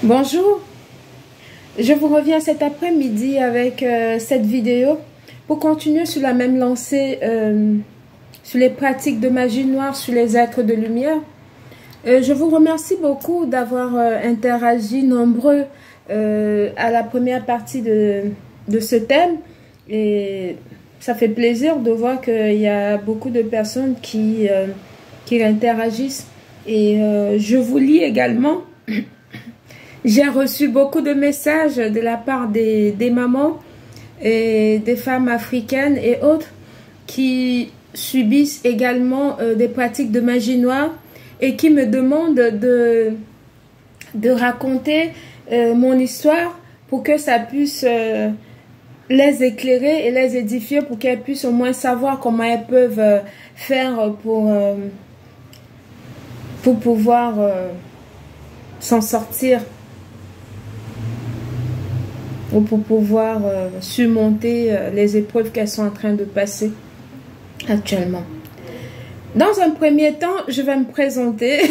Bonjour, je vous reviens cet après-midi avec cette vidéo pour continuer sur la même lancée sur les pratiques de magie noire sur les êtres de lumière. Je vous remercie beaucoup d'avoir interagi nombreux à la première partie de ce thème et ça fait plaisir de voir qu'il y a beaucoup de personnes qui interagissent et je vous lis également. J'ai reçu beaucoup de messages de la part des mamans et des femmes africaines et autres qui subissent également des pratiques de magie noire et qui me demandent de raconter mon histoire pour que ça puisse les éclairer et les édifier, pour qu'elles puissent au moins savoir comment elles peuvent faire pour pouvoir s'en sortir, ou pour pouvoir surmonter les épreuves qu'elles sont en train de passer actuellement. Dans un premier temps, je vais me présenter.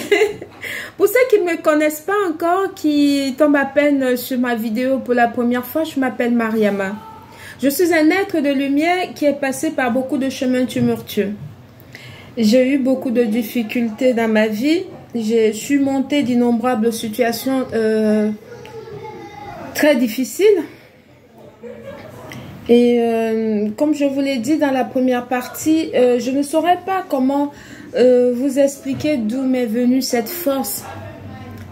Pour ceux qui ne me connaissent pas encore, qui tombent à peine sur ma vidéo pour la première fois, je m'appelle Mariama. Je suis un être de lumière qui est passé par beaucoup de chemins tumultueux. J'ai eu beaucoup de difficultés dans ma vie. J'ai surmonté d'innombrables situations très difficile et comme je vous l'ai dit dans la première partie, je ne saurais pas comment vous expliquer d'où m'est venue cette force,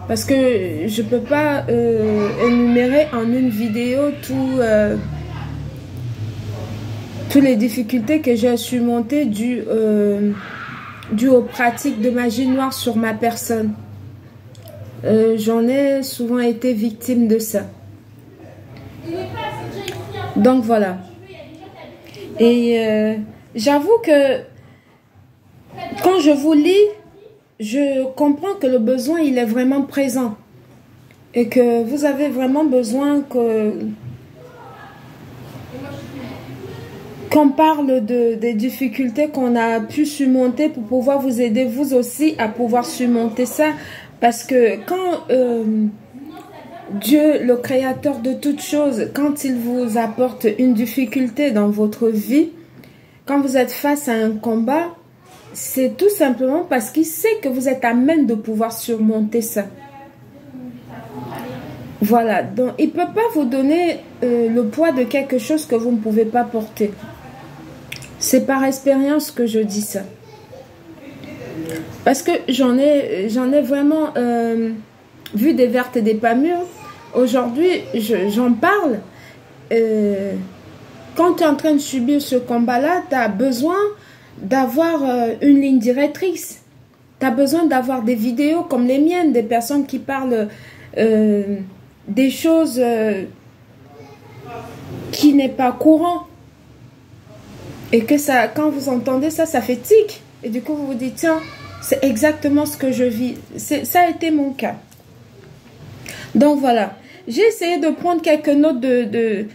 parce que je peux pas énumérer en une vidéo toutes les difficultés que j'ai surmontées dues aux pratiques de magie noire sur ma personne. J'en ai souvent été victime de ça. Donc voilà. Et j'avoue que quand je vous lis, je comprends que le besoin, il est vraiment présent. Et que vous avez vraiment besoin qu'on parle des difficultés qu'on a pu surmonter pour pouvoir vous aider vous aussi à pouvoir surmonter ça. Parce que quand Dieu, le créateur de toutes choses, quand il vous apporte une difficulté dans votre vie, quand vous êtes face à un combat, c'est tout simplement parce qu'il sait que vous êtes à même de pouvoir surmonter ça. Voilà, donc il ne peut pas vous donner le poids de quelque chose que vous ne pouvez pas porter. C'est par expérience que je dis ça. Parce que j'en ai vraiment vu des vertes et des pas mûres. Aujourd'hui, j'en parle. Quand tu es en train de subir ce combat-là, tu as besoin d'avoir une ligne directrice. Tu as besoin d'avoir des vidéos comme les miennes, des personnes qui parlent des choses qui n'est pas courant. Et que ça, quand vous entendez ça, ça fait tic. Et du coup, vous vous dites, tiens, c'est exactement ce que je vis. Ça a été mon cas. Donc voilà. J'ai essayé de prendre quelques notes de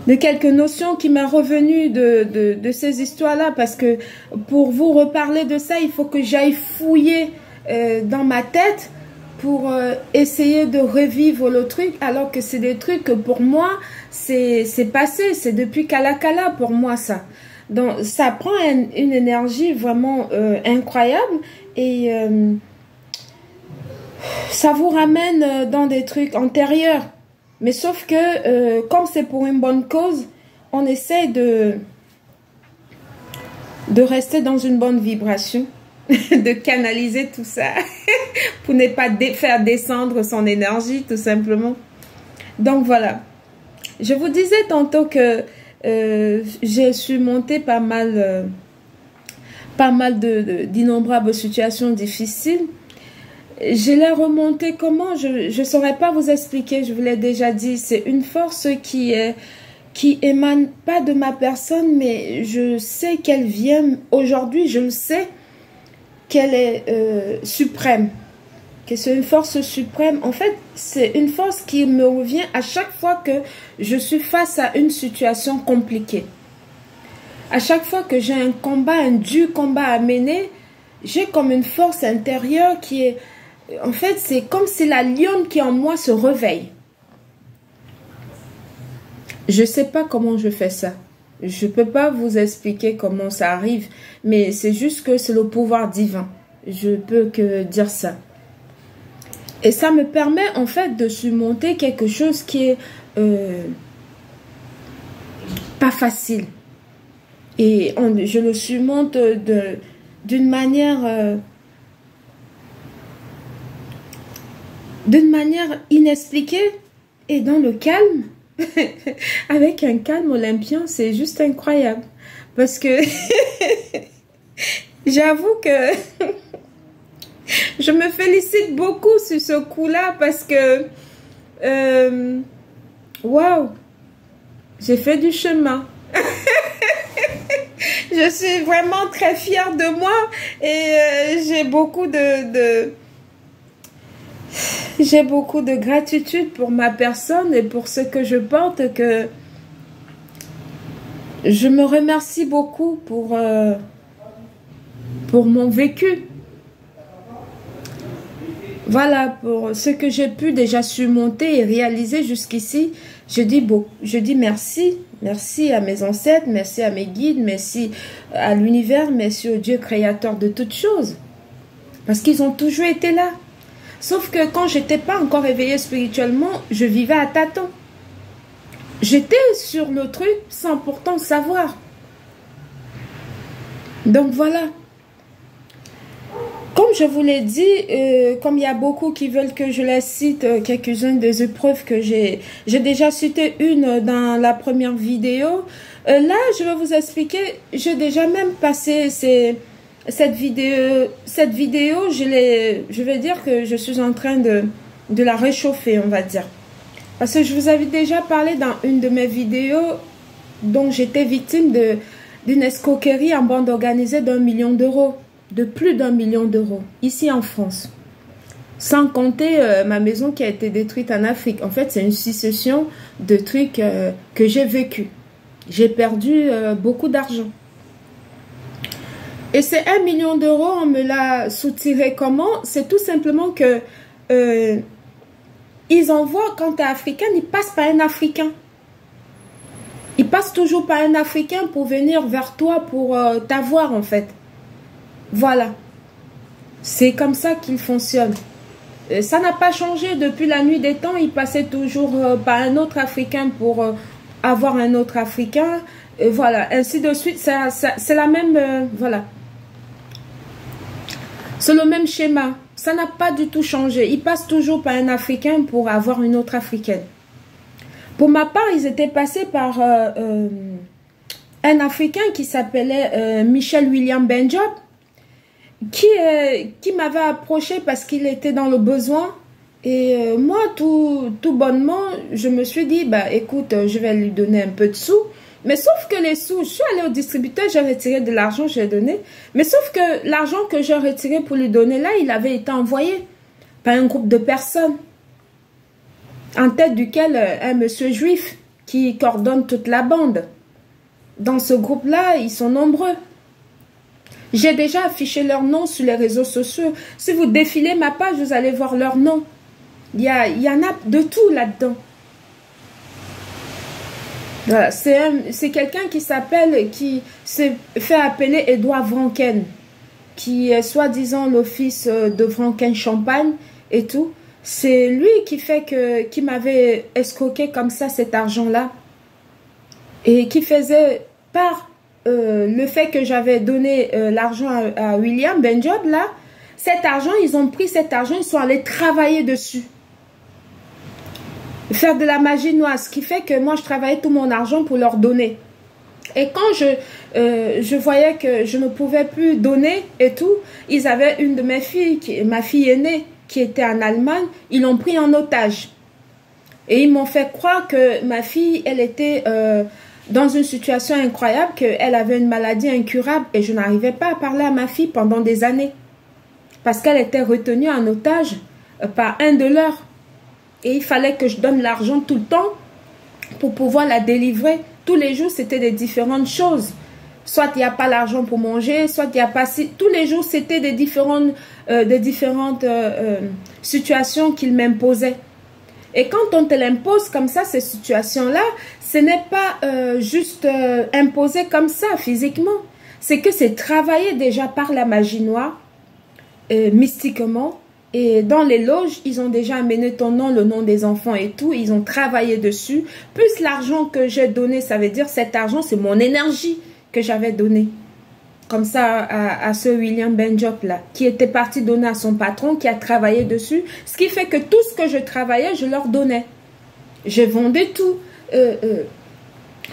quelques notions qui m'ont revenues de ces histoires-là. Parce que pour vous reparler de ça, il faut que j'aille fouiller dans ma tête pour essayer de revivre le truc, alors que c'est des trucs que pour moi, c'est passé, c'est depuis Kalakala pour moi ça. Donc ça prend une énergie vraiment incroyable et ça vous ramène dans des trucs antérieurs. Mais sauf que comme c'est pour une bonne cause, on essaie de rester dans une bonne vibration. De canaliser tout ça pour ne pas faire descendre son énergie tout simplement. Donc voilà, je vous disais tantôt que j'ai surmonté pas mal d'innombrables situations difficiles. Je l'ai remonté comment, je saurais pas vous expliquer. Je vous l'ai déjà dit, c'est une force qui émane pas de ma personne, mais je sais qu'elle vient aujourd'hui, je le sais, qu'elle est suprême, que c'est une force suprême. En fait, c'est une force qui me revient à chaque fois que je suis face à une situation compliquée. À chaque fois que j'ai un combat, un dur combat à mener, j'ai comme une force intérieure qui est... En fait, c'est comme si la lionne qui en moi se réveille. Je ne sais pas comment je fais ça. Je ne peux pas vous expliquer comment ça arrive, mais c'est juste que c'est le pouvoir divin. Je peux que dire ça. Et ça me permet en fait de surmonter quelque chose qui est pas facile. Et je le surmonte d'une manière inexpliquée et dans le calme. Avec un calme olympien, c'est juste incroyable. Parce que j'avoue que je me félicite beaucoup sur ce coup-là parce que waouh, j'ai fait du chemin. Je suis vraiment très fière de moi et j'ai beaucoup j'ai beaucoup de gratitude pour ma personne et pour ce que je porte, que je me remercie beaucoup pour mon vécu. Voilà, pour ce que j'ai pu déjà surmonter et réaliser jusqu'ici. Je dis merci. Merci à mes ancêtres, merci à mes guides, merci à l'univers, merci au Dieu créateur de toutes choses. Parce qu'ils ont toujours été là. Sauf que quand je n'étais pas encore éveillée spirituellement, je vivais à tâtons. J'étais sur le truc sans pourtant savoir. Donc voilà. Comme je vous l'ai dit, comme il y a beaucoup qui veulent que je les cite, quelques-unes des épreuves que j'ai déjà cité une dans la première vidéo. Là, je vais vous expliquer, j'ai déjà même passé cette vidéo, je vais dire que je suis en train de la réchauffer, on va dire. Parce que je vous avais déjà parlé dans une de mes vidéos dont j'étais victime d'une escroquerie en bande organisée d'1 million d'euros. De plus d'1 million d'euros, ici en France. Sans compter ma maison qui a été détruite en Afrique. En fait, c'est une succession de trucs que j'ai vécu. J'ai perdu beaucoup d'argent. Et ces 1 million d'euros, on me l'a soutiré comment? C'est tout simplement que ils envoient, quand tu es africain, ils passent par un Africain. Ils passent toujours par un Africain pour venir vers toi, pour t'avoir en fait. Voilà, c'est comme ça qu'il fonctionne. Ça n'a pas changé depuis la nuit des temps. Il passait toujours par un autre Africain pour avoir un autre Africain. Et voilà, ainsi de suite. C'est la même... voilà. C'est le même schéma. Ça n'a pas du tout changé. Il passe toujours par un Africain pour avoir une autre Africaine. Pour ma part, ils étaient passés par un Africain qui s'appelait Michel William Benjob. Qui m'avait approché parce qu'il était dans le besoin. Et moi, tout bonnement, je me suis dit, bah écoute, je vais lui donner un peu de sous. Mais sauf que les sous, je suis allée au distributeur, j'ai retiré de l'argent, j'ai donné. Mais sauf que l'argent que j'ai retiré pour lui donner là, il avait été envoyé par un groupe de personnes. En tête duquel un monsieur juif qui coordonne toute la bande. Dans ce groupe-là, ils sont nombreux. J'ai déjà affiché leur nom sur les réseaux sociaux. Si vous défilez ma page, vous allez voir leur nom. Il y en a de tout là-dedans. Voilà, c'est quelqu'un qui se fait appeler Edouard Vranken, qui est soi-disant le fils de Vranken-Champagne et tout. C'est lui qui m'avait escroqué comme ça cet argent-là. Et qui faisait part... le fait que j'avais donné l'argent à William Benjob, là, cet argent, ils ont pris cet argent, ils sont allés travailler dessus. Faire de la magie noire, ce qui fait que moi, je travaillais tout mon argent pour leur donner. Et quand je voyais que je ne pouvais plus donner et tout, ils avaient une de mes filles, ma fille aînée, qui était en Allemagne, ils l'ont pris en otage. Et ils m'ont fait croire que ma fille, elle était... dans une situation incroyable, qu'elle avait une maladie incurable et je n'arrivais pas à parler à ma fille pendant des années. Parce qu'elle était retenue en otage par un de leurs. Et il fallait que je donne l'argent tout le temps pour pouvoir la délivrer. Tous les jours, c'était des différentes choses. soit il n'y a pas l'argent pour manger, soit il n'y a pas... Tous les jours, c'était des différentes situations qu'il m'imposait. Et quand on te l'impose comme ça, ces situations-là, ce n'est pas juste imposé comme ça, physiquement. C'est que c'est travaillé déjà par la magie noire, mystiquement. Et dans les loges, ils ont déjà amené ton nom, le nom des enfants et tout. Ils ont travaillé dessus. Plus l'argent que j'ai donné, ça veut dire cet argent, c'est mon énergie que j'avais donnée. Comme ça à ce William Benjop là, qui était parti donner à son patron, qui a travaillé dessus. Ce qui fait que tout ce que je travaillais, je leur donnais. Je vendais tout.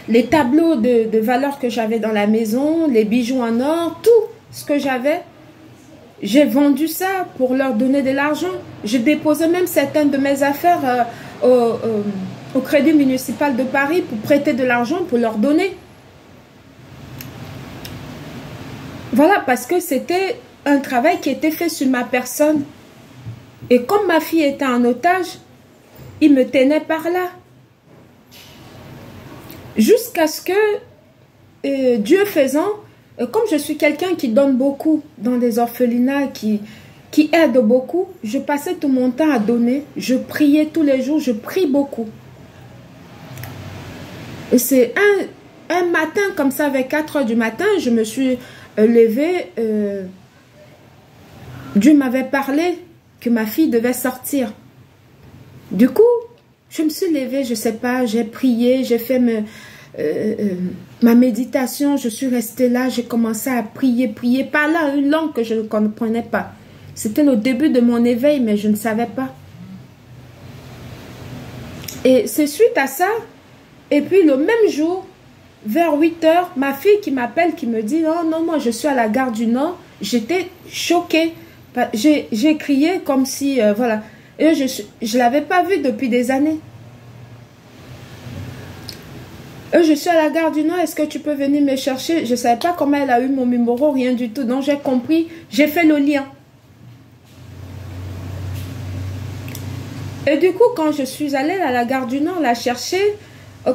Les tableaux de valeur que j'avais dans la maison, les bijoux en or, tout ce que j'avais. J'ai vendu ça pour leur donner de l'argent. Je déposais même certaines de mes affaires au Crédit municipal de Paris pour prêter de l'argent pour leur donner. Voilà, parce que c'était un travail qui était fait sur ma personne. Et comme ma fille était en otage, il me tenait par là. Jusqu'à ce que, Dieu faisant, comme je suis quelqu'un qui donne beaucoup dans des orphelinats, qui aide beaucoup, je passais tout mon temps à donner. Je priais tous les jours, je prie beaucoup. Et c'est un matin comme ça, vers 4 h du matin, je me suis levée. Dieu m'avait parlé que ma fille devait sortir. Du coup, je me suis levée, je ne sais pas, j'ai prié, j'ai fait ma méditation, je suis restée là, j'ai commencé à prier, par là une langue que je ne comprenais pas. C'était le début de mon éveil, mais je ne savais pas. Et c'est suite à ça, et puis le même jour, vers 8 h, ma fille qui m'appelle, qui me dit « Oh non, moi je suis à la gare du Nord », j'étais choquée. J'ai crié comme si, voilà, et je ne l'avais pas vue depuis des années. Je suis à la gare du Nord, est-ce que tu peux venir me chercher? Je ne savais pas comment elle a eu mon numéro, rien du tout. Donc j'ai compris, j'ai fait le lien. Et du coup, quand je suis allée à la gare du Nord la chercher,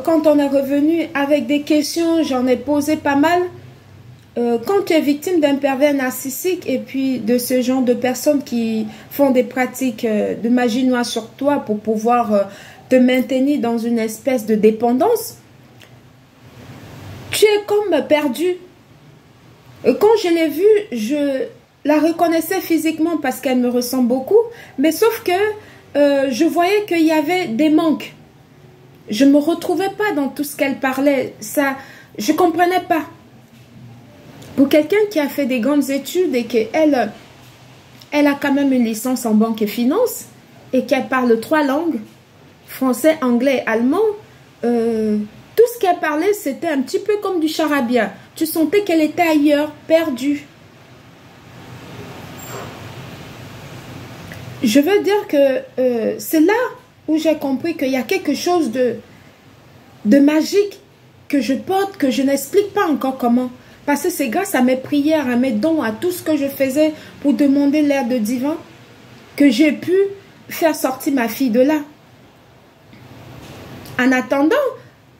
quand on est revenu avec des questions, j'en ai posé pas mal. Quand tu es victime d'un pervers narcissique et puis de ce genre de personnes qui font des pratiques de magie noire sur toi pour pouvoir te maintenir dans une espèce de dépendance, tu es comme perdu. Quand je l'ai vue, je la reconnaissais physiquement parce qu'elle me ressemble beaucoup, mais sauf que je voyais qu'il y avait des manques. Je ne me retrouvais pas dans tout ce qu'elle parlait. Ça, je ne comprenais pas. Pour quelqu'un qui a fait des grandes études et qu'elle a quand même une licence en banque et finance et qu'elle parle 3 langues, français, anglais et allemand, tout ce qu'elle parlait, c'était un petit peu comme du charabia. Tu sentais qu'elle était ailleurs, perdue. Je veux dire que c'est là où j'ai compris qu'il y a quelque chose de magique que je porte, que je n'explique pas encore comment. Parce que c'est grâce à mes prières, à mes dons, à tout ce que je faisais pour demander l'aide divin que j'ai pu faire sortir ma fille de là. En attendant,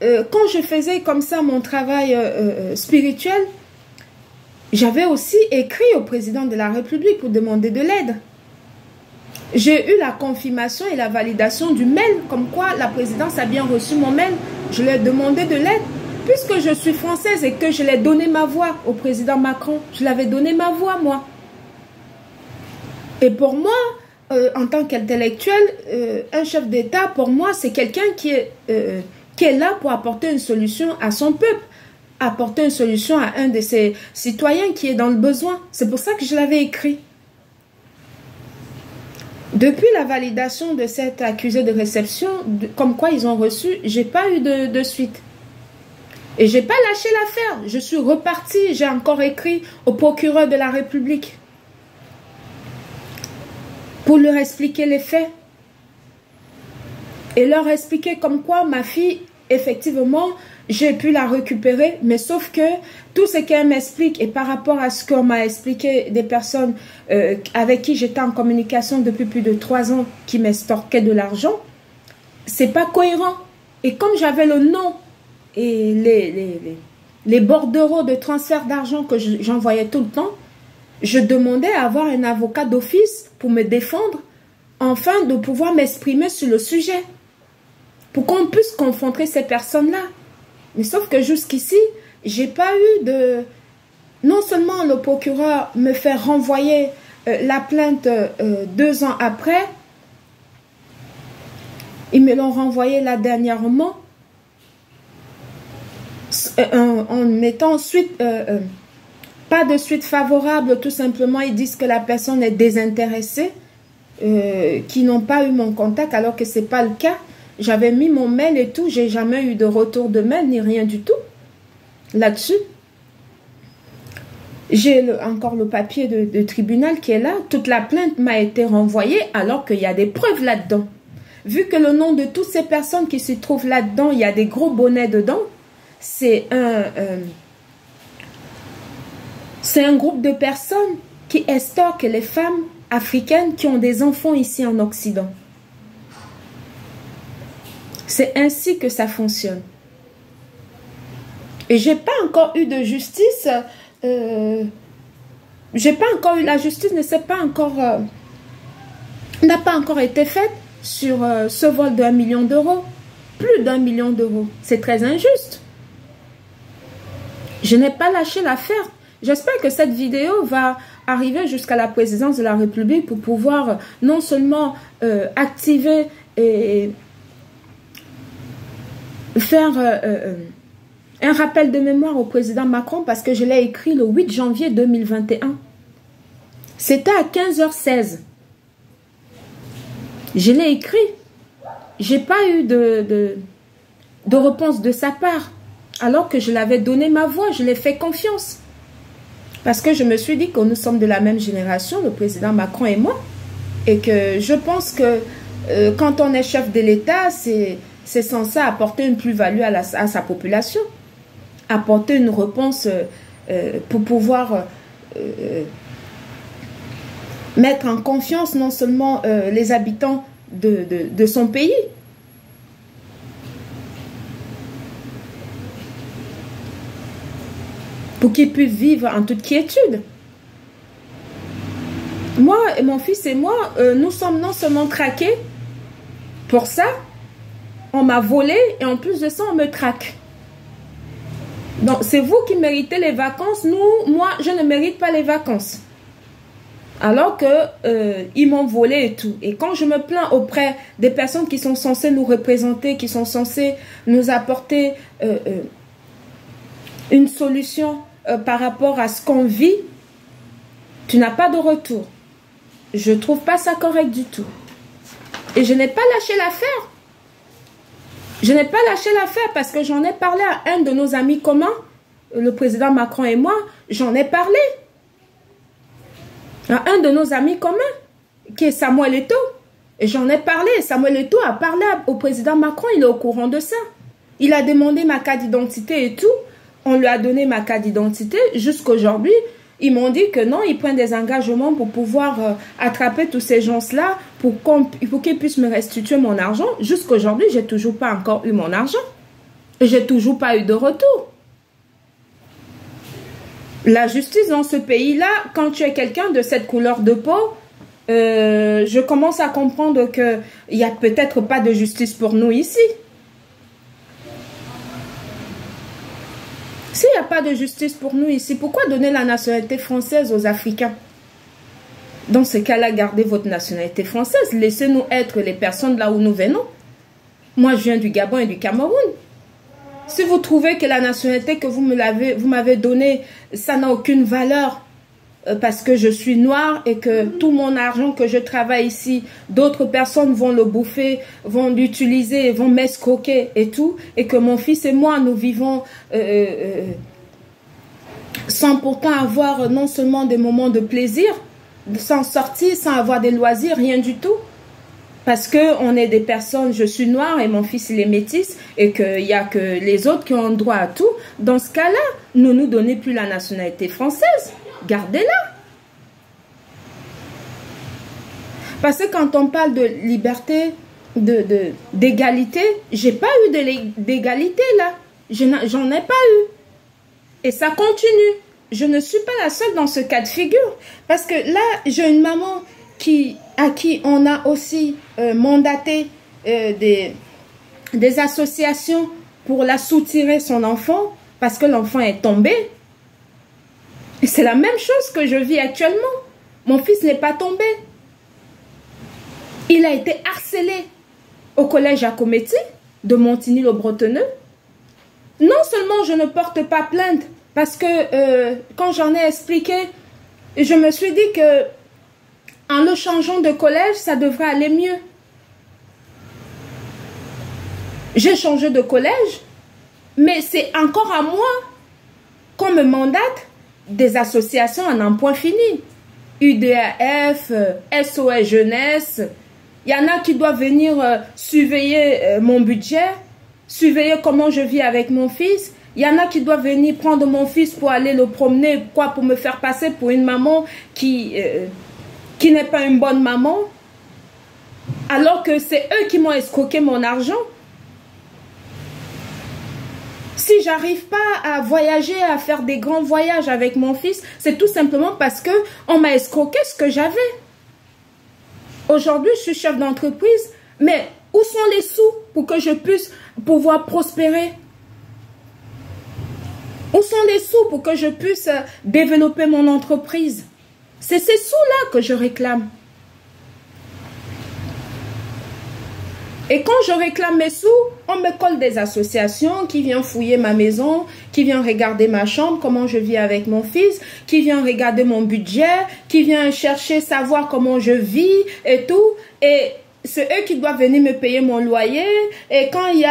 quand je faisais comme ça mon travail spirituel, j'avais aussi écrit au président de la République pour demander de l'aide. J'ai eu la confirmation et la validation du mail, comme quoi la présidence a bien reçu mon mail. Je lui ai demandé de l'aide. Puisque je suis française et que je l'ai donné ma voix au président Macron, je l'avais donné ma voix, moi. Et pour moi, en tant qu'intellectuel, un chef d'État, pour moi, c'est quelqu'un qui est là pour apporter une solution à son peuple, apporter une solution à un de ses citoyens qui est dans le besoin. C'est pour ça que je l'avais écrit. Depuis la validation de cet accusé de réception, comme quoi ils ont reçu, j'ai pas eu de suite. Et j'ai pas lâché l'affaire. Je suis repartie. J'ai encore écrit au procureur de la République pour leur expliquer les faits. Et leur expliquer comme quoi ma fille, effectivement, j'ai pu la récupérer. Mais sauf que tout ce qu'elle m'explique et par rapport à ce qu'on m'a expliqué des personnes avec qui j'étais en communication depuis plus de 3 ans qui m'extorquaient de l'argent, c'est pas cohérent. Et comme j'avais le nom et les bordereaux de transfert d'argent que j'envoyais tout le temps, je demandais à avoir un avocat d'office pour me défendre, afin de pouvoir m'exprimer sur le sujet, pour qu'on puisse confronter ces personnes-là. Mais sauf que jusqu'ici, j'ai pas eu de... Non seulement le procureur me fait renvoyer la plainte 2 ans après, ils me l'ont renvoyé là dernièrement, en mettant suite, pas de suite favorable, tout simplement, ils disent que la personne est désintéressée, qui n'ont pas eu mon contact, alors que c'est pas le cas. J'avais mis mon mail et tout, j'ai jamais eu de retour de mail, ni rien du tout, là-dessus. J'ai encore le papier de tribunal qui est là, toute la plainte m'a été renvoyée, alors qu'il y a des preuves là-dedans. Vu que le nom de toutes ces personnes qui se trouvent là-dedans, il y a des gros bonnets dedans, c'est un groupe de personnes qui estorquent les femmes africaines qui ont des enfants ici en Occident. C'est ainsi que ça fonctionne. Et j'ai pas encore eu de justice. J'ai pas encore eu, la justice ne s'est pas encore, n'a pas encore été faite sur ce vol de 1 million d'euros. Plus d'1 million d'euros. C'est très injuste. Je n'ai pas lâché l'affaire. J'espère que cette vidéo va arriver jusqu'à la présidence de la République pour pouvoir non seulement activer et faire un rappel de mémoire au président Macron, parce que je l'ai écrit le 8 janvier 2021. C'était à 15h16. Je l'ai écrit. J'ai pas eu de réponse de sa part, alors que je l'avais donné ma voix, je l'ai fait confiance. Parce que je me suis dit que nous sommes de la même génération, le président Macron et moi, et que je pense que quand on est chef de l'État, c'est censé apporter une plus-value à sa population, apporter une réponse pour pouvoir mettre en confiance non seulement les habitants de son pays, pour qu'ils puissent vivre en toute quiétude. Moi et mon fils et moi, nous sommes non seulement traqués pour ça, on m'a volé et en plus de ça, on me traque. Donc, c'est vous qui méritez les vacances. Moi, je ne mérite pas les vacances. Alors que ils m'ont volé et tout. Et quand je me plains auprès des personnes qui sont censées nous représenter, qui sont censées nous apporter une solution par rapport à ce qu'on vit, tu n'as pas de retour. Je trouve pas ça correct du tout. Et je n'ai pas lâché l'affaire. Je n'ai pas lâché l'affaire parce que j'en ai parlé à un de nos amis communs, le président Macron et moi, j'en ai parlé. À un de nos amis communs, qui est Samuel Eto'o. Et j'en ai parlé. Samuel Eto'o a parlé au président Macron, il est au courant de ça. Il a demandé ma carte d'identité et tout. On lui a donné ma carte d'identité. Jusqu'aujourd'hui, ils m'ont dit que non, ils prennent des engagements pour pouvoir attraper tous ces gens-là pour qu'ils puissent me restituer mon argent. Jusqu'aujourd'hui, j'ai toujours pas encore eu mon argent. Et j'ai toujours pas eu de retour. La justice dans ce pays-là, quand tu es quelqu'un de cette couleur de peau, je commence à comprendre qu'il n'y a peut-être pas de justice pour nous ici. S'il n'y a pas de justice pour nous ici, pourquoi donner la nationalité française aux Africains? Dans ce cas-là, gardez votre nationalité française. Laissez-nous être les personnes là où nous venons. Moi, je viens du Gabon et du Cameroun. Si vous trouvez que la nationalité que vous m'avez donnée, ça n'a aucune valeur parce que je suis noire et que tout mon argent que je travaille ici, d'autres personnes vont le bouffer, vont l'utiliser, vont m'escroquer et tout, et que mon fils et moi, nous vivons sans pourtant avoir non seulement des moments de plaisir, sans sortir, sans avoir des loisirs, rien du tout. Parce qu'on est des personnes, je suis noire et mon fils il est métis et qu'il n'y a que les autres qui ont droit à tout. Dans ce cas-là, ne nous donnez plus la nationalité française. Gardez-la. Parce que quand on parle de liberté, d'égalité, j'ai pas eu d'égalité là. J'en ai pas eu. Et ça continue. Je ne suis pas la seule dans ce cas de figure. Parce que là, j'ai une maman à qui on a aussi mandaté des associations pour la soutirer son enfant parce que l'enfant est tombé. Et c'est la même chose que je vis actuellement. Mon fils n'est pas tombé. Il a été harcelé au collège à Cométie de Montigny-le-Bretonneux. Non seulement je ne porte pas plainte parce que quand j'en ai expliqué, je me suis dit que en le changeant de collège, ça devrait aller mieux. J'ai changé de collège, mais c'est encore à moi qu'on me mandate des associations en un point fini. UDAF, SOS Jeunesse. Il y en a qui doivent venir surveiller mon budget, surveiller comment je vis avec mon fils. Il y en a qui doivent venir prendre mon fils pour aller le promener, pour me faire passer pour une maman qui n'est pas une bonne maman. Alors que c'est eux qui m'ont escroqué mon argent. Si j'arrive pas à voyager, à faire des grands voyages avec mon fils, c'est tout simplement parce que on m'a escroqué ce que j'avais. Aujourd'hui, je suis chef d'entreprise, mais où sont les sous pour que je puisse pouvoir prospérer? Où sont les sous pour que je puisse développer mon entreprise? C'est ces sous-là que je réclame. Et quand je réclame mes sous, on me colle des associations qui viennent fouiller ma maison, qui viennent regarder ma chambre, comment je vis avec mon fils, qui viennent regarder mon budget, qui viennent chercher, savoir comment je vis et tout. Et c'est eux qui doivent venir me payer mon loyer. Et quand il y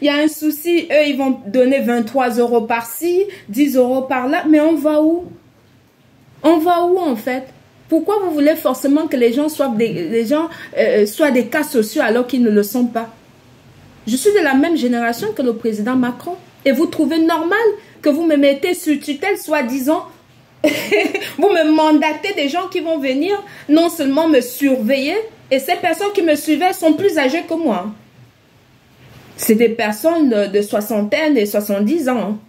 a un souci, eux, ils vont donner 23 € par-ci, 10 € par-là. Mais on va où? On va où en fait? Pourquoi vous voulez forcément que les gens soient des cas sociaux alors qu'ils ne le sont pas? Je suis de la même génération que le président Macron. Et vous trouvez normal que vous me mettez sur tutelle, soi-disant, vous me mandatez des gens qui vont venir non seulement me surveiller, et ces personnes qui me suivaient sont plus âgées que moi. C'est des personnes de soixantaine et 70 ans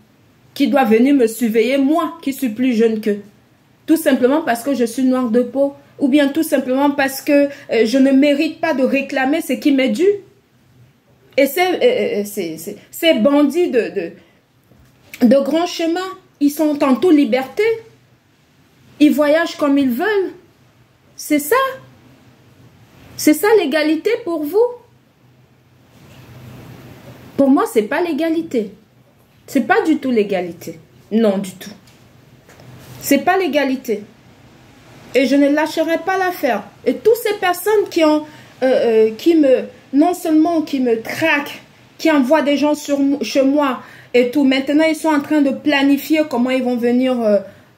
qui doivent venir me surveiller, moi qui suis plus jeune qu'eux. Tout simplement parce que je suis noire de peau. Ou bien tout simplement parce que je ne mérite pas de réclamer ce qui m'est dû. Et ces bandits de grands chemins, ils sont en toute liberté. Ils voyagent comme ils veulent. C'est ça. C'est ça l'égalité pour vous. Pour moi, c'est pas l'égalité. C'est pas du tout l'égalité. Non, du tout. C'est pas l'égalité. Et je ne lâcherai pas l'affaire. Et toutes ces personnes non seulement qui me traquent, qui envoient des gens chez moi et tout, maintenant ils sont en train de planifier comment ils vont venir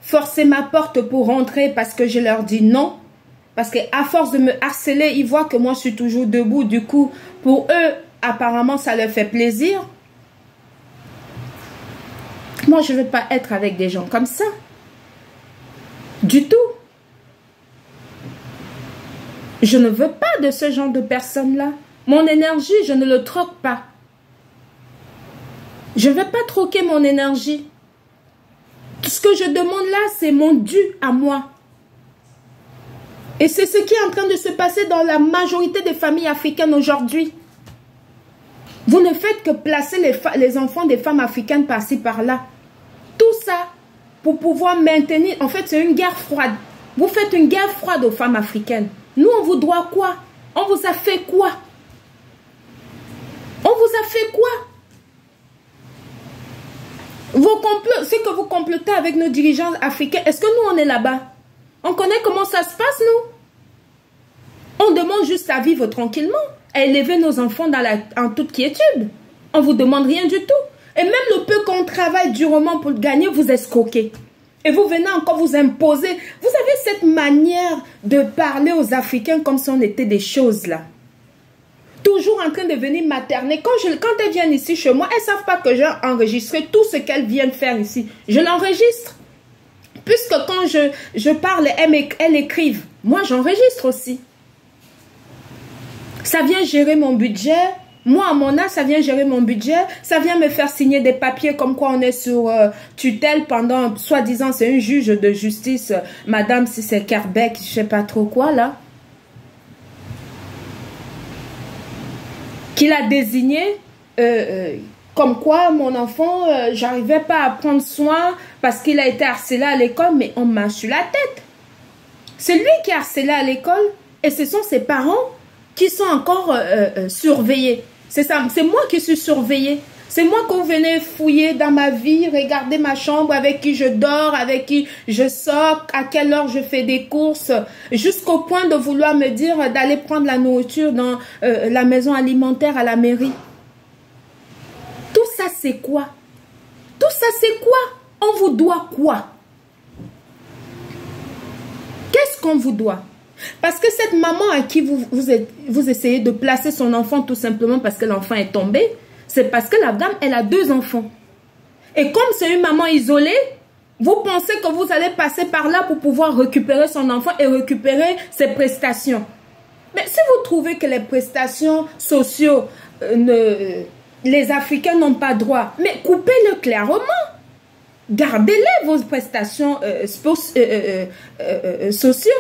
forcer ma porte pour rentrer parce que je leur dis non. Parce qu'à force de me harceler, ils voient que moi je suis toujours debout. Du coup, pour eux, apparemment, ça leur fait plaisir. Moi, je ne veux pas être avec des gens comme ça. Du tout. Je ne veux pas de ce genre de personnes-là. Mon énergie, je ne le troque pas. Je ne vais pas troquer mon énergie. Tout ce que je demande là, c'est mon dû à moi. Et c'est ce qui est en train de se passer dans la majorité des familles africaines aujourd'hui. Vous ne faites que placer les enfants des femmes africaines par-ci, par-là. Tout ça pour pouvoir maintenir... En fait, c'est une guerre froide. Vous faites une guerre froide aux femmes africaines. Nous, on vous doit quoi? On vous a fait quoi? On vous a fait quoi? Ce que vous complotez avec nos dirigeants africains, est-ce que nous, on est là-bas? On connaît comment ça se passe, nous? On demande juste à vivre tranquillement, à élever nos enfants en toute quiétude. On ne vous demande rien du tout. Et même le peu qu'on travaille durement pour le gagner, vous escroquez. Et vous venez encore vous imposer. Vous avez cette manière de parler aux Africains comme si on était des choses là. Toujours en train de venir materner. Quand elles viennent ici chez moi, elles ne savent pas que j'ai enregistré tout ce qu'elles viennent faire ici. Je l'enregistre. Puisque quand je parle, elles écrivent. Moi, j'enregistre aussi. Ça vient gérer mon budget, Moi, à mon âge, ça vient gérer mon budget, ça vient me faire signer des papiers comme quoi on est sur tutelle pendant, soi-disant, c'est un juge de justice, madame, si c'est Kerbeck, je sais pas trop quoi, là, qui l'a désigné, comme quoi mon enfant, j'arrivais pas à prendre soin parce qu'il a été harcelé à l'école, mais on m'a sur la tête. C'est lui qui a harcelé à l'école et ce sont ses parents qui sont encore surveillés. C'est ça, c'est moi qui suis surveillée. C'est moi que vous venez fouiller dans ma vie, regarder ma chambre, avec qui je dors, avec qui je sors, à quelle heure je fais des courses, jusqu'au point de vouloir me dire d'aller prendre la nourriture dans la maison alimentaire à la mairie. Tout ça, c'est quoi? Tout ça, c'est quoi? On vous doit quoi? Qu'est-ce qu'on vous doit? Parce que cette maman à qui vous essayez de placer son enfant tout simplement parce que l'enfant est tombé, c'est parce que la dame, elle a 2 enfants. Et comme c'est une maman isolée, vous pensez que vous allez passer par là pour pouvoir récupérer son enfant et récupérer ses prestations. Mais si vous trouvez que les prestations sociaux, les Africains n'ont pas droit, mais coupez-le clairement. Gardez-les vos prestations sociaux.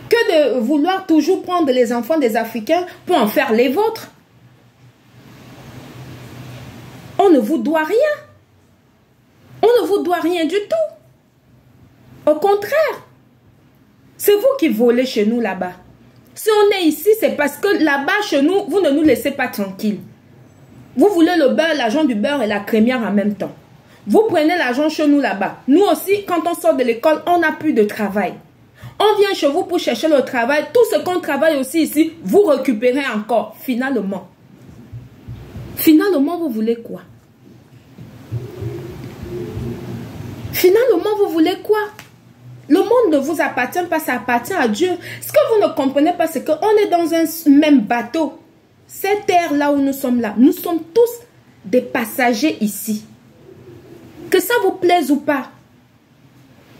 Que de vouloir toujours prendre les enfants des Africains pour en faire les vôtres. On ne vous doit rien. On ne vous doit rien du tout. Au contraire, c'est vous qui volez chez nous là-bas. Si on est ici, c'est parce que là-bas, chez nous, vous ne nous laissez pas tranquilles. Vous voulez le beurre, l'argent du beurre et la crémière en même temps. Vous prenez l'argent chez nous là-bas. Nous aussi, quand on sort de l'école, on n'a plus de travail. On vient chez vous pour chercher le travail. Tout ce qu'on travaille aussi ici, vous récupérez encore. Finalement. Finalement, vous voulez quoi? Finalement, vous voulez quoi? Le monde ne vous appartient pas, ça appartient à Dieu. Ce que vous ne comprenez pas, c'est qu'on est dans un même bateau. Cette terre là où nous sommes là, nous sommes tous des passagers ici. Que ça vous plaise ou pas.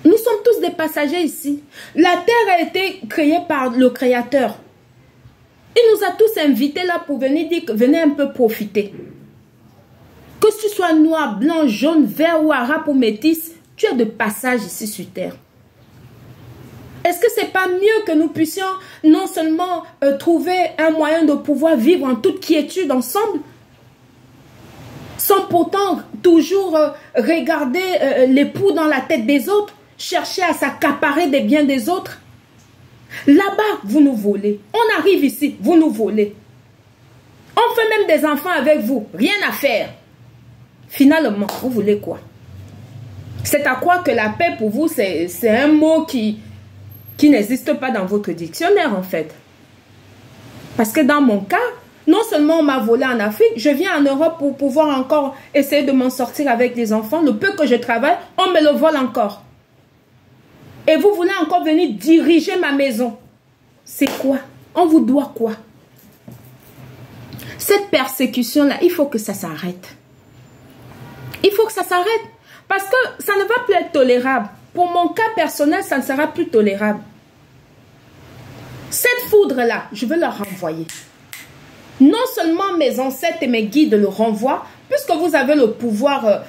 Nous sommes tous des passagers ici. La terre a été créée par le Créateur. Il nous a tous invités là pour venir dire que venez un peu profiter. Que tu sois noir, blanc, jaune, vert ou arabe ou métis, tu es de passage ici sur terre. Est-ce que c'est pas mieux que nous puissions non seulement trouver un moyen de pouvoir vivre en toute quiétude ensemble, sans pourtant toujours regarder les poux dans la tête des autres, chercher à s'accaparer des biens des autres? Là-bas, vous nous volez. On arrive ici, vous nous volez. On fait même des enfants avec vous. Rien à faire. Finalement, vous voulez quoi? C'est à croire que la paix pour vous, c'est un mot qui n'existe pas dans votre dictionnaire en fait. Parce que dans mon cas, non seulement on m'a volé en Afrique, je viens en Europe pour pouvoir encore essayer de m'en sortir avec les enfants. Le peu que je travaille, on me le vole encore. Et vous voulez encore venir diriger ma maison. C'est quoi? On vous doit quoi? Cette persécution-là, il faut que ça s'arrête. Il faut que ça s'arrête. Parce que ça ne va plus être tolérable. Pour mon cas personnel, ça ne sera plus tolérable. Cette foudre-là, je veux la renvoyer. Non seulement mes ancêtres et mes guides le renvoient, puisque vous avez le pouvoir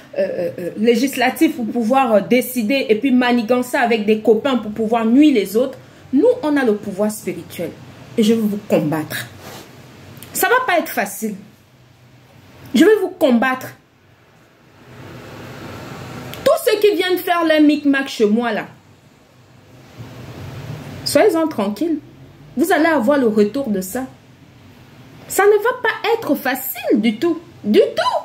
législatif pour pouvoir décider et puis manigancer avec des copains pour pouvoir nuire les autres, nous, on a le pouvoir spirituel. Et je vais vous combattre. Ça ne va pas être facile. Je vais vous combattre. Tous ceux qui viennent faire leur micmac chez moi là, soyez-en tranquilles. Vous allez avoir le retour de ça. Ça ne va pas être facile du tout. Du tout.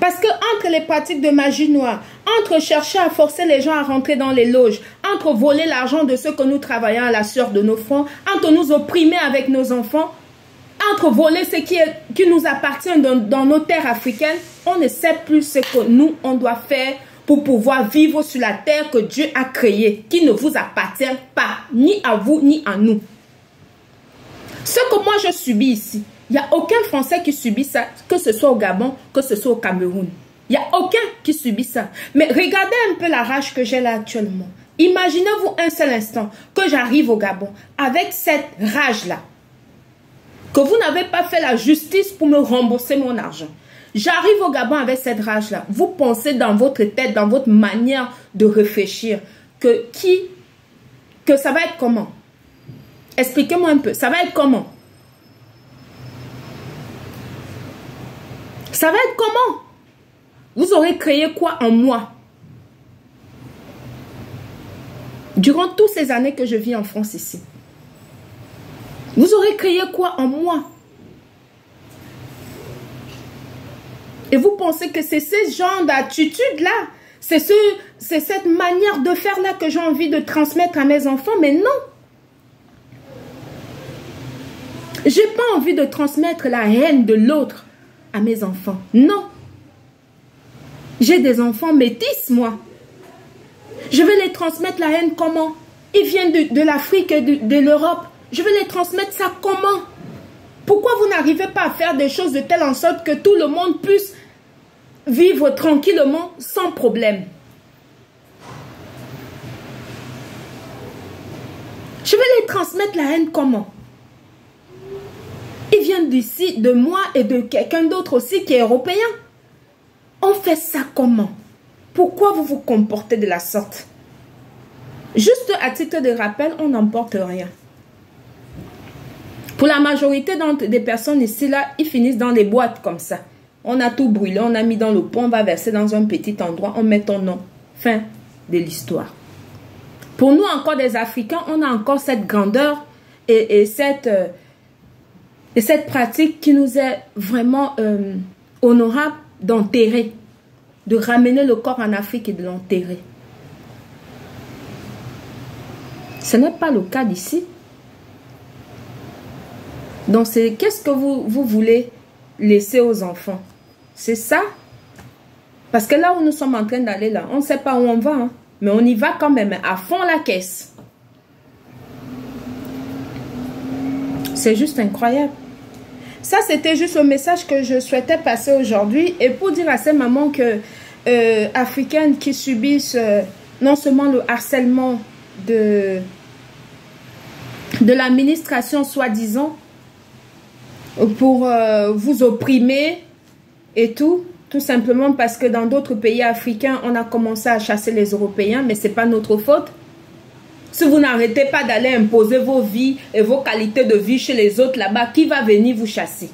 Parce que entre les pratiques de magie noire, entre chercher à forcer les gens à rentrer dans les loges, entre voler l'argent de ceux que nous travaillons à la sueur de nos fronts, entre nous opprimer avec nos enfants, entre voler ce qui nous appartient dans nos terres africaines, on ne sait plus ce que nous, on doit faire pour pouvoir vivre sur la terre que Dieu a créée, qui ne vous appartient pas, ni à vous, ni à nous. Ce que moi je subis ici, il n'y a aucun Français qui subit ça, que ce soit au Gabon, que ce soit au Cameroun. Il n'y a aucun qui subit ça. Mais regardez un peu la rage que j'ai là actuellement. Imaginez-vous un seul instant que j'arrive au Gabon avec cette rage-là. que vous n'avez pas fait la justice pour me rembourser mon argent. J'arrive au Gabon avec cette rage-là. Vous pensez dans votre tête, dans votre manière de réfléchir, que ça va être comment? Expliquez-moi un peu. Ça va être comment? Ça va être comment? Vous aurez créé quoi en moi? Durant toutes ces années que je vis en France ici. Vous aurez créé quoi en moi? Et vous pensez que c'est ce genre d'attitude-là, c'est cette manière de faire-là que j'ai envie de transmettre à mes enfants? Mais non. J'ai pas envie de transmettre la haine de l'autre à mes enfants. Non. J'ai des enfants métis, moi. Je vais les transmettre la haine comment? Ils viennent de l'Afrique et de l'Europe. Je vais les transmettre ça comment? Pourquoi vous n'arrivez pas à faire des choses de telle en sorte que tout le monde puisse vivre tranquillement sans problème? Je vais les transmettre la haine comment? Ils viennent d'ici, de moi et de quelqu'un d'autre aussi qui est européen. On fait ça comment? Pourquoi vous vous comportez de la sorte? Juste à titre de rappel, on n'emporte rien. Pour la majorité des personnes ici, là, ils finissent dans les boîtes comme ça. On a tout brûlé, on a mis dans le pot, on va verser dans un petit endroit, on met ton nom. Fin de l'histoire. Pour nous, encore des Africains, on a encore cette grandeur et cette pratique qui nous est vraiment honorable d'enterrer, de ramener le corps en Afrique et de l'enterrer. Ce n'est pas le cas d'ici. Donc, qu'est-ce que vous voulez laisser aux enfants? C'est ça? Parce que là où nous sommes en train d'aller, là, on ne sait pas où on va, hein, mais on y va quand même, à fond la caisse. C'est juste incroyable. Ça, c'était juste le message que je souhaitais passer aujourd'hui. Et pour dire à ces mamans africaines qui subissent non seulement le harcèlement de l'administration soi-disant pour vous opprimer et tout simplement parce que dans d'autres pays africains, on a commencé à chasser les Européens, mais ce n'est pas notre faute. Si vous n'arrêtez pas d'aller imposer vos vies et vos qualités de vie chez les autres là-bas, qui va venir vous chasser?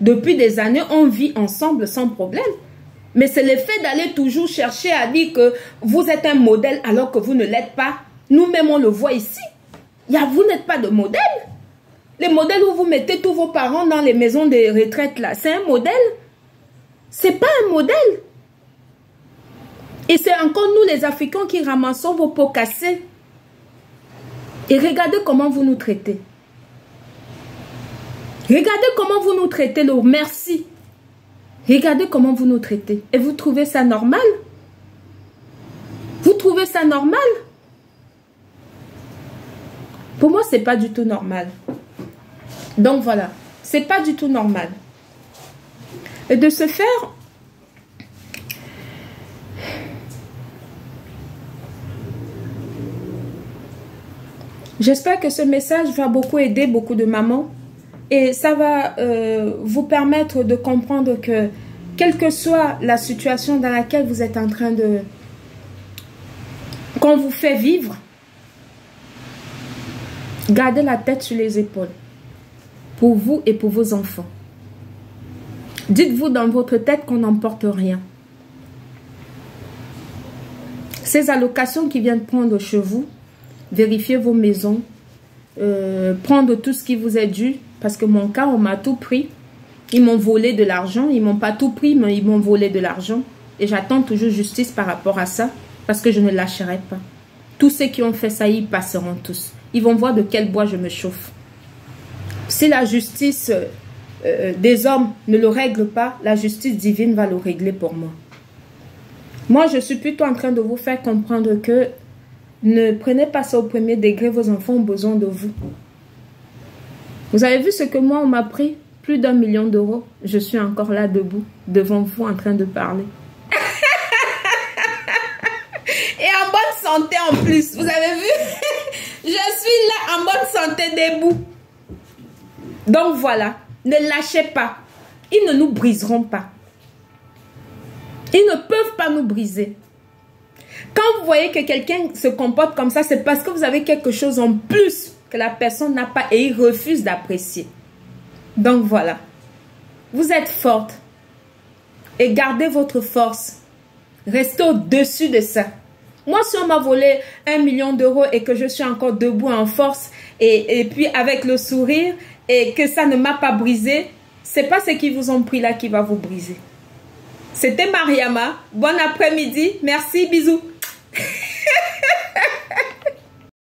Depuis des années, on vit ensemble sans problème. Mais c'est le fait d'aller toujours chercher à dire que vous êtes un modèle alors que vous ne l'êtes pas. Nous-mêmes, on le voit ici. Vous n'êtes pas de modèle. Les modèles où vous mettez tous vos parents dans les maisons de retraite, là, c'est un modèle. C'est pas un modèle. Et c'est encore nous, les Africains, qui ramassons vos pots cassés. Et regardez comment vous nous traitez. Regardez comment vous nous traitez, le merci. Regardez comment vous nous traitez. Et vous trouvez ça normal? Vous trouvez ça normal? Pour moi, c'est pas du tout normal. Donc voilà, c'est pas du tout normal. Et de ce faire, j'espère que ce message va beaucoup aider beaucoup de mamans. Et ça va vous permettre de comprendre que, quelle que soit la situation dans laquelle vous êtes en train de... qu'on vous fait vivre, gardez la tête sur les épaules. Pour vous et pour vos enfants. Dites-vous dans votre tête qu'on n'emporte rien. Ces allocations qui viennent prendre chez vous, vérifiez vos maisons, prendre tout ce qui vous est dû. Parce que mon cas, on m'a tout pris. Ils m'ont volé de l'argent. Ils m'ont pas tout pris, mais ils m'ont volé de l'argent. Et j'attends toujours justice par rapport à ça. Parce que je ne lâcherai pas. Tous ceux qui ont fait ça, ils passeront tous. Ils vont voir de quel bois je me chauffe. Si la justice des hommes ne le règle pas, la justice divine va le régler pour moi. Moi, je suis plutôt en train de vous faire comprendre que ne prenez pas ça au premier degré. Vos enfants ont besoin de vous. Vous avez vu ce que moi, on m'a pris? Plus d'1 million d'euros. Je suis encore là debout, devant vous, en train de parler. Et en bonne santé en plus. Vous avez vu? Je suis là en bonne santé debout. Donc voilà, ne lâchez pas. Ils ne nous briseront pas. Ils ne peuvent pas nous briser. Quand vous voyez que quelqu'un se comporte comme ça, c'est parce que vous avez quelque chose en plus que la personne n'a pas et il refuse d'apprécier. Donc voilà. Vous êtes forte. Et gardez votre force. Restez au-dessus de ça. Moi, si on m'a volé 1 million d'euros et que je suis encore debout en force et puis avec le sourire et que ça ne m'a pas brisé, c'est pas ce qu'ils vous ont pris là qui va vous briser. C'était Mariama. Bon après-midi. Merci. Bisous.